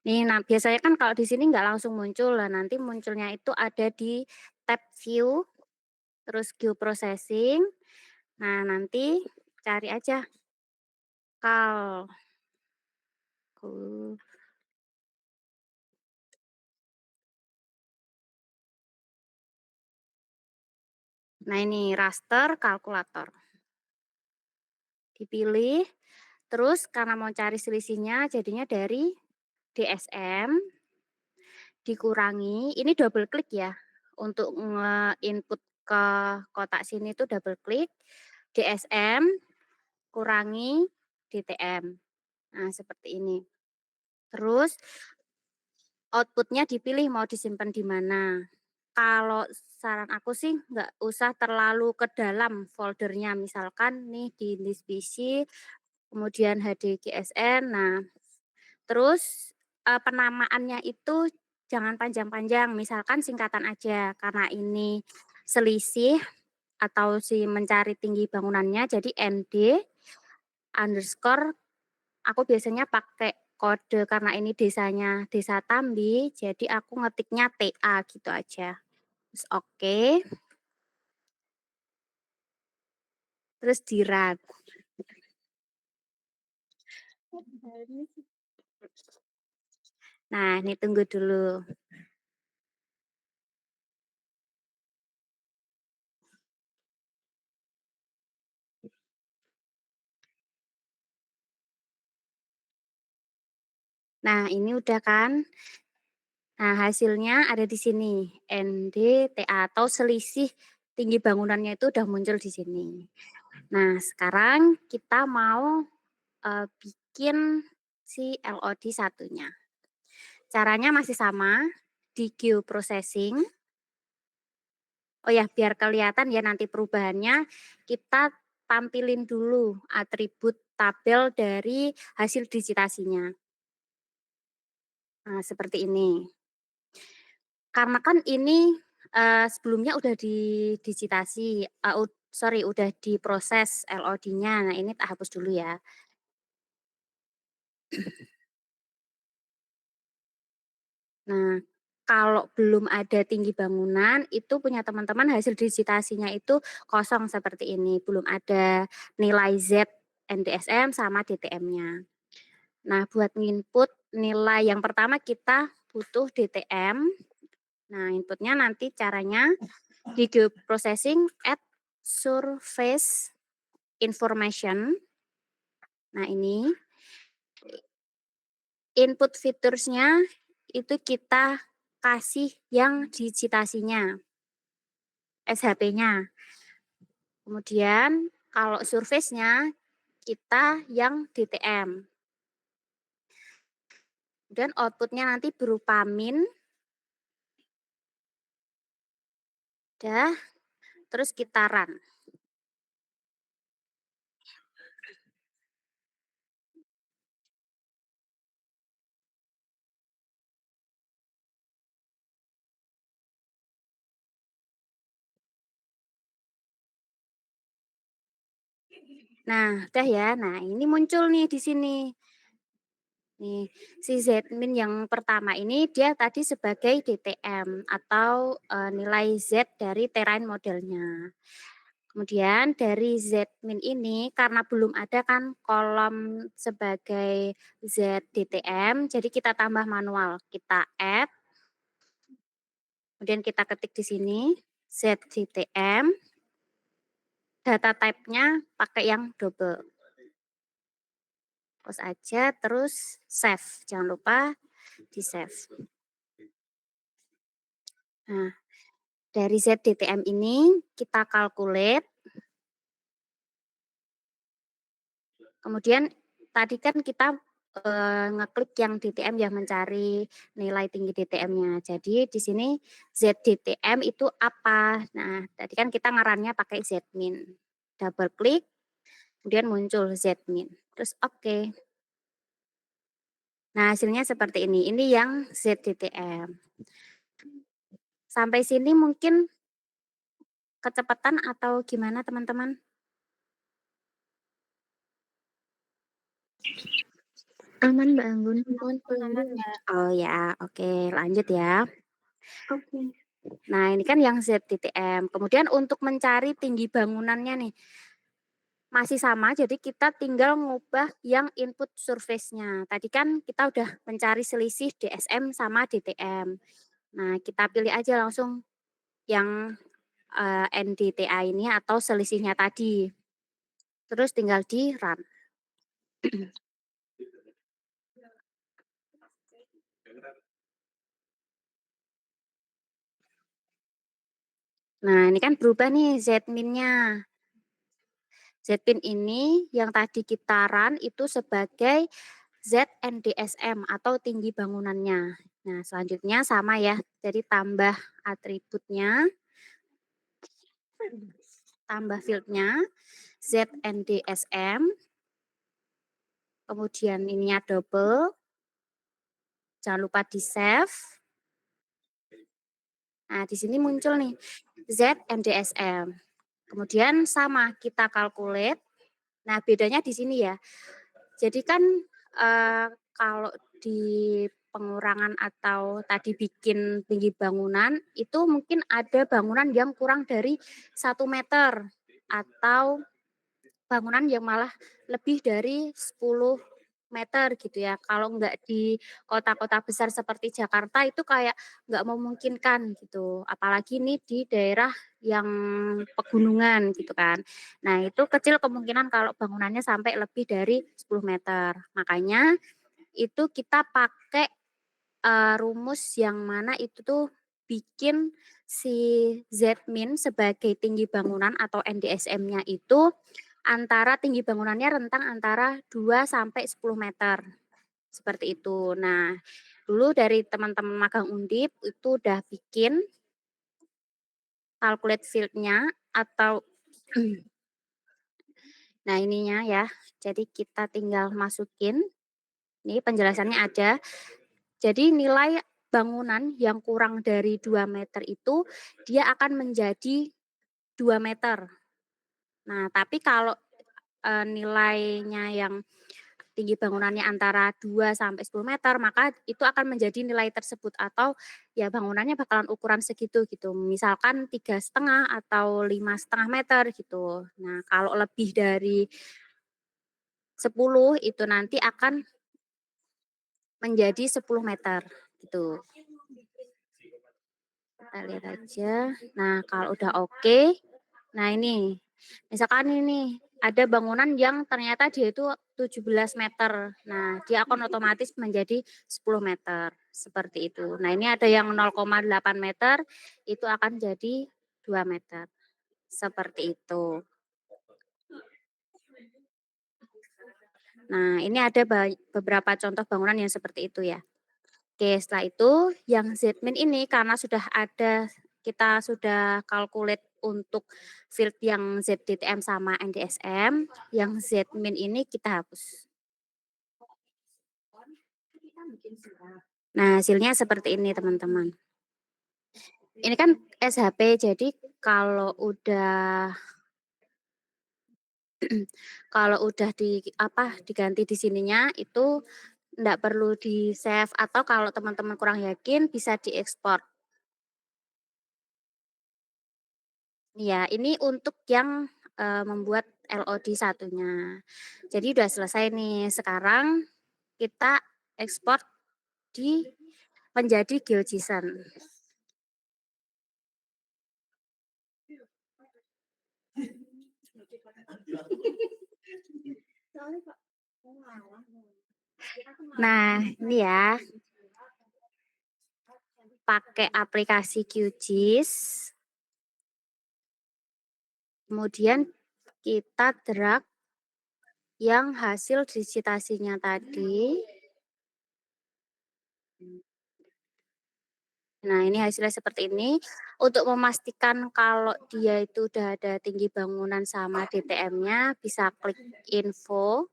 Nih, nah biasanya kan kalau di sini nggak langsung muncul, lah nanti munculnya itu ada di tab View, terus Geoprocessing. Nah, nanti cari aja kal ku nah ini raster kalkulator. Dipilih, terus karena mau cari selisihnya jadinya dari DSM dikurangi, ini double klik ya, untuk nge-input ke kotak sini tuh double klik, DSM kurangi DTM. Nah, seperti ini. Terus outputnya dipilih mau disimpan di mana. Kalau saran aku sih nggak usah terlalu ke dalam foldernya, misalkan nih di list PC, kemudian HDGSN, nah terus, penamaannya itu jangan panjang-panjang, misalkan singkatan aja, karena ini selisih atau si mencari tinggi bangunannya, jadi ND underscore aku biasanya pakai kode karena ini desanya Desa Tambi, jadi aku ngetiknya TA gitu aja. Terus oke, terus di-run. Nah, ini tunggu dulu. Nah, ini udah kan. Nah, hasilnya ada di sini, NDTA atau selisih tinggi bangunannya itu udah muncul di sini. Nah, sekarang kita mau, bikin si LOD satunya. Caranya masih sama, di geoprocessing. Oh ya, biar kelihatan ya nanti perubahannya, kita tampilin dulu atribut tabel dari hasil digitasinya. Nah, seperti ini. Karena kan ini, sebelumnya udah didigitasi, sorry udah diproses LOD-nya. Nah, ini tak hapus dulu ya. Nah, kalau belum ada tinggi bangunan, itu punya teman-teman hasil digitasinya itu kosong seperti ini, belum ada nilai Z, NDSM, sama DTM-nya. Nah, buat nginput nilai yang pertama kita butuh DTM. Nah, inputnya nanti caranya di geoprocessing add surface information. Nah, ini input features-nya itu kita kasih yang digitasinya, SHP-nya. Kemudian kalau surface-nya kita yang DTM. Dan output-nya nanti berupa min, dah, terus kita run. Nah, udah ya. Nah, ini muncul nih di sini. Nih, si Z-min yang pertama ini dia tadi sebagai DTM atau nilai Z dari terrain modelnya. Kemudian dari Z-min ini karena belum ada kan kolom sebagai ZDTM, jadi kita tambah manual. Kita add, kemudian kita ketik di sini ZDTM, data type-nya pakai yang double. Terus aja, terus save. Jangan lupa di save. Nah, dari ZDTM ini kita calculate. Kemudian tadi kan kita ngeklik yang DTM ya mencari nilai tinggi DTM-nya. Jadi di sini ZDTM itu apa? Nah, tadi kan kita ngarannya pakai Zmin. Double klik, kemudian muncul Zmin. Terus oke. Nah, hasilnya seperti ini. Ini yang ZDTM. Sampai sini mungkin kecepatan atau gimana teman-teman? Aman Mbak Anggun. Aman, Mbak. Oh ya, oke lanjut ya. Oke. Nah ini kan yang ZTTM, kemudian untuk mencari tinggi bangunannya nih, masih sama, jadi kita tinggal ngubah yang input surface-nya. Tadi kan kita udah mencari selisih DSM sama DTM. Nah kita pilih aja langsung yang NDTA ini atau selisihnya tadi. Terus tinggal di run. Nah ini kan berubah nih Z-min-nya. Z-min ini yang tadi kita run itu sebagai ZNDSM atau tinggi bangunannya. Nah selanjutnya sama ya, jadi tambah atributnya, tambah fieldnya, ZNDSM, kemudian ininya double, jangan lupa di save. Nah di sini muncul nih ZNDSM. Kemudian sama kita calculate. Nah bedanya di sini ya. Jadi kan kalau di pengurangan atau tadi bikin tinggi bangunan itu mungkin ada bangunan yang kurang dari 1 meter atau bangunan yang malah lebih dari 10 meter gitu ya. Kalau enggak di kota-kota besar seperti Jakarta itu kayak nggak memungkinkan gitu. Apalagi ini di daerah yang pegunungan gitu kan. Nah itu kecil kemungkinan kalau bangunannya sampai lebih dari 10 meter. Makanya itu kita pakai rumus yang mana itu tuh bikin si Z-min sebagai tinggi bangunan atau NDSM-nya itu antara tinggi bangunannya rentang antara 2 sampai 10 meter, seperti itu. Nah, dulu dari teman-teman magang Undip itu udah bikin calculate field-nya atau nah ininya ya, jadi kita tinggal masukin, ini penjelasannya ada. Jadi nilai bangunan yang kurang dari 2 meter itu dia akan menjadi 2 meter. Nah, tapi kalau nilainya yang tinggi bangunannya antara 2 sampai 10 meter, maka itu akan menjadi nilai tersebut atau ya bangunannya bakalan ukuran segitu gitu. Misalkan 3,5 atau 5,5 meter gitu. Nah, kalau lebih dari 10 itu nanti akan menjadi 10 meter gitu. Kita lihat aja. Nah, kalau udah oke, nah ini, misalkan ini ada bangunan yang ternyata dia itu 17 meter. Nah, dia akan otomatis menjadi 10 meter, seperti itu. Nah, ini ada yang 0,8 meter, itu akan jadi 2 meter, seperti itu. Nah, ini ada beberapa contoh bangunan yang seperti itu ya. Oke, setelah itu yang Z-min ini karena sudah ada, kita sudah calculate untuk field yang ZDTM sama NDSM, yang Z-min ini kita hapus. Nah, hasilnya seperti ini teman-teman. Ini kan SHP, jadi kalau udah diganti di sininya itu enggak perlu di-save atau kalau teman-teman kurang yakin bisa diekspor. Iya, ini untuk yang membuat LOD satunya. Jadi udah selesai nih, sekarang kita ekspor menjadi GeoJSON. Nah, ini ya, pakai aplikasi QGIS, kemudian kita drag yang hasil digitasinya tadi. Nah, ini hasilnya seperti ini. Untuk memastikan kalau dia itu udah ada tinggi bangunan sama DTM-nya, bisa klik info.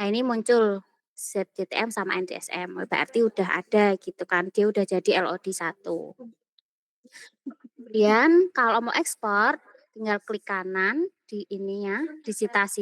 Nah, ini muncul ZDTM sama NDSM, berarti udah ada gitu kan, dia udah jadi LOD 1. Kemudian kalau mau ekspor, tinggal klik kanan di ininya, digitasi.